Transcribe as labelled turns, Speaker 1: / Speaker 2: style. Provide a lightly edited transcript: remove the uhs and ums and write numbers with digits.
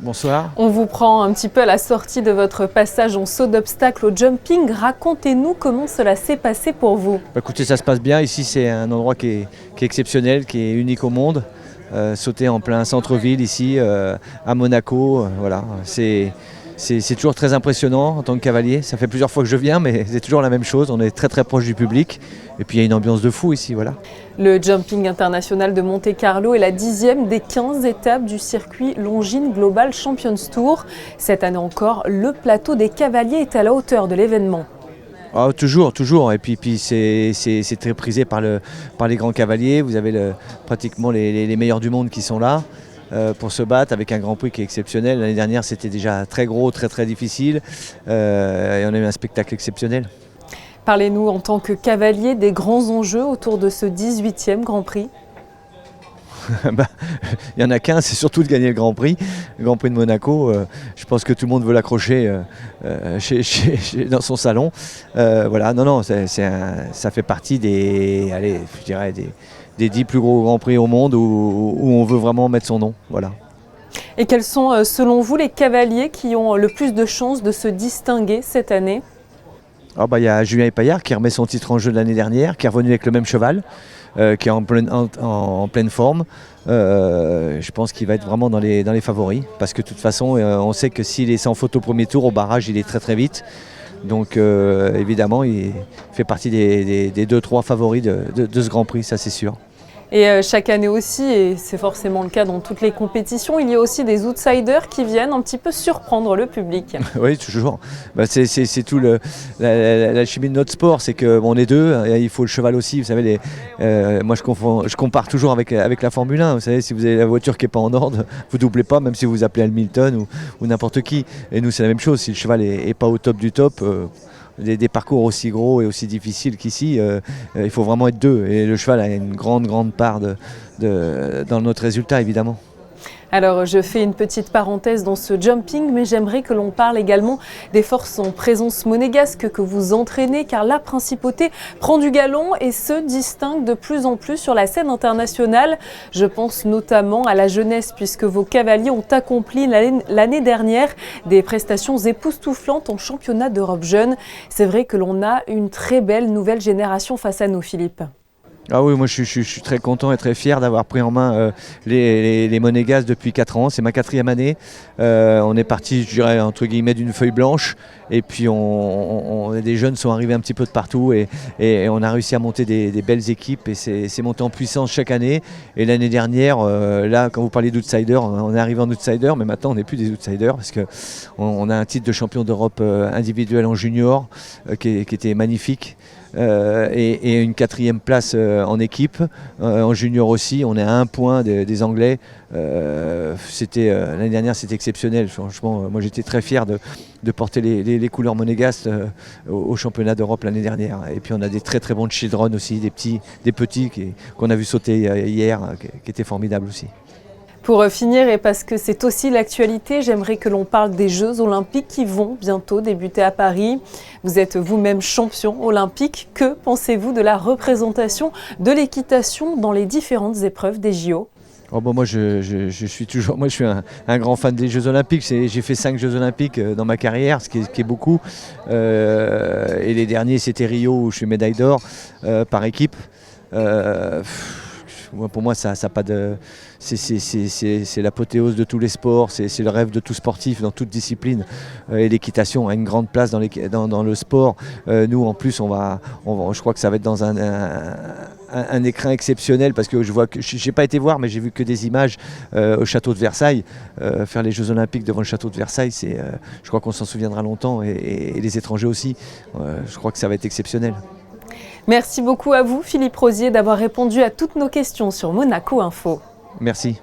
Speaker 1: Bonsoir.
Speaker 2: On vous prend un petit peu à la sortie de votre passage en saut d'obstacle au jumping. Racontez-nous comment cela s'est passé pour vous.
Speaker 1: Écoutez, ça se passe bien. Ici, c'est un endroit qui est exceptionnel, qui est unique au monde. Sauter en plein centre-ville ici, à Monaco, voilà. C'est toujours très impressionnant en tant que cavalier. Ça fait plusieurs fois que je viens, mais c'est toujours la même chose. On est très très proche du public. Et puis il y a une ambiance de fou ici, voilà.
Speaker 2: Le jumping international de Monte-Carlo est la 10e des 15 étapes du circuit Longines Global Champions Tour. Cette année encore, le plateau des cavaliers est à la hauteur de l'événement.
Speaker 1: Ah, toujours. Et puis c'est très prisé par les grands cavaliers. Vous avez pratiquement les meilleurs du monde qui sont là pour se battre avec un Grand Prix qui est exceptionnel. L'année dernière, c'était déjà très gros, très difficile. Et on a eu un spectacle exceptionnel.
Speaker 2: Parlez-nous en tant que cavalier des grands enjeux autour de ce 18e Grand Prix.
Speaker 1: Il n'y en a qu'un, c'est surtout de gagner le Grand Prix de Monaco. Je pense que tout le monde veut l'accrocher dans son salon. Voilà, ça fait partie des 10 plus gros Grands Prix au monde où on veut vraiment mettre son nom. Voilà.
Speaker 2: Et quels sont, selon vous, les cavaliers qui ont le plus de chances de se distinguer cette année ?
Speaker 1: Il y a Julien Epaillard qui remet son titre en jeu de l'année dernière, qui est revenu avec le même cheval, qui est en pleine forme. Je pense qu'il va être vraiment dans les favoris, parce que de toute façon, on sait que s'il est sans faute au premier tour, au barrage, il est très vite. Donc évidemment, il fait partie des 2-3 favoris de ce Grand Prix, ça c'est sûr.
Speaker 2: Et chaque année aussi, et c'est forcément le cas dans toutes les compétitions, il y a aussi des outsiders qui viennent un petit peu surprendre le public.
Speaker 1: Oui, toujours. C'est tout la chimie de notre sport, c'est qu'on est deux, et il faut le cheval aussi. Vous savez, moi je compare toujours avec la Formule 1. Vous savez, si vous avez la voiture qui n'est pas en ordre, vous doublez pas, même si vous appelez Hamilton ou n'importe qui. Et nous, c'est la même chose. Si le cheval n'est pas au top du top, des parcours aussi gros et aussi difficiles qu'ici, il faut vraiment être deux. Et le cheval a une grande part dans notre résultat, évidemment.
Speaker 2: Alors, je fais une petite parenthèse dans ce jumping, mais j'aimerais que l'on parle également des forces en présence monégasque que vous entraînez, car la principauté prend du galon et se distingue de plus en plus sur la scène internationale. Je pense notamment à la jeunesse, puisque vos cavaliers ont accompli l'année dernière des prestations époustouflantes en championnat d'Europe jeune. C'est vrai que l'on a une très belle nouvelle génération face à nous, Philippe.
Speaker 1: Ah oui, moi je suis très content et très fier d'avoir pris en main les monégasques depuis 4 ans. C'est ma 4e année. On est parti, je dirais, entre guillemets, d'une feuille blanche. Et puis des jeunes sont arrivés un petit peu de partout et on a réussi à monter des belles équipes et c'est monté en puissance chaque année. Et l'année dernière, là, quand vous parlez d'outsiders, on est arrivé en outsider, mais maintenant on n'est plus des outsiders parce qu'on a un titre de champion d'Europe individuel en junior qui était magnifique. Et une 4e place en équipe, en junior aussi. On est à 1 point des Anglais. L'année dernière, c'était exceptionnel. Franchement, moi j'étais très fier de porter les couleurs monégasques au championnat d'Europe l'année dernière. Et puis on a des très bons children aussi, des petits qu'on a vu sauter hier, qui étaient formidables aussi.
Speaker 2: Pour finir, et parce que c'est aussi l'actualité, j'aimerais que l'on parle des Jeux Olympiques qui vont bientôt débuter à Paris. Vous êtes vous-même champion olympique. Que pensez-vous de la représentation de l'équitation dans les différentes épreuves des JO ?
Speaker 1: Moi je suis un grand fan des Jeux Olympiques. J'ai fait 5 Jeux Olympiques dans ma carrière, ce qui est beaucoup. Et les derniers, c'était Rio où je suis médaille d'or par équipe. Pour moi, ça n'a pas de. C'est l'apothéose de tous les sports, c'est le rêve de tout sportif dans toute discipline. Et l'équitation a une grande place dans le sport. Nous, en plus, je crois que ça va être dans un écrin exceptionnel parce que je n'ai pas été voir, mais j'ai vu que des images au château de Versailles. Faire les Jeux Olympiques devant le château de Versailles, je crois qu'on s'en souviendra longtemps et les étrangers aussi. Je crois que ça va être exceptionnel.
Speaker 2: Merci beaucoup à vous, Philippe Rosier, d'avoir répondu à toutes nos questions sur Monaco Info.
Speaker 1: Merci.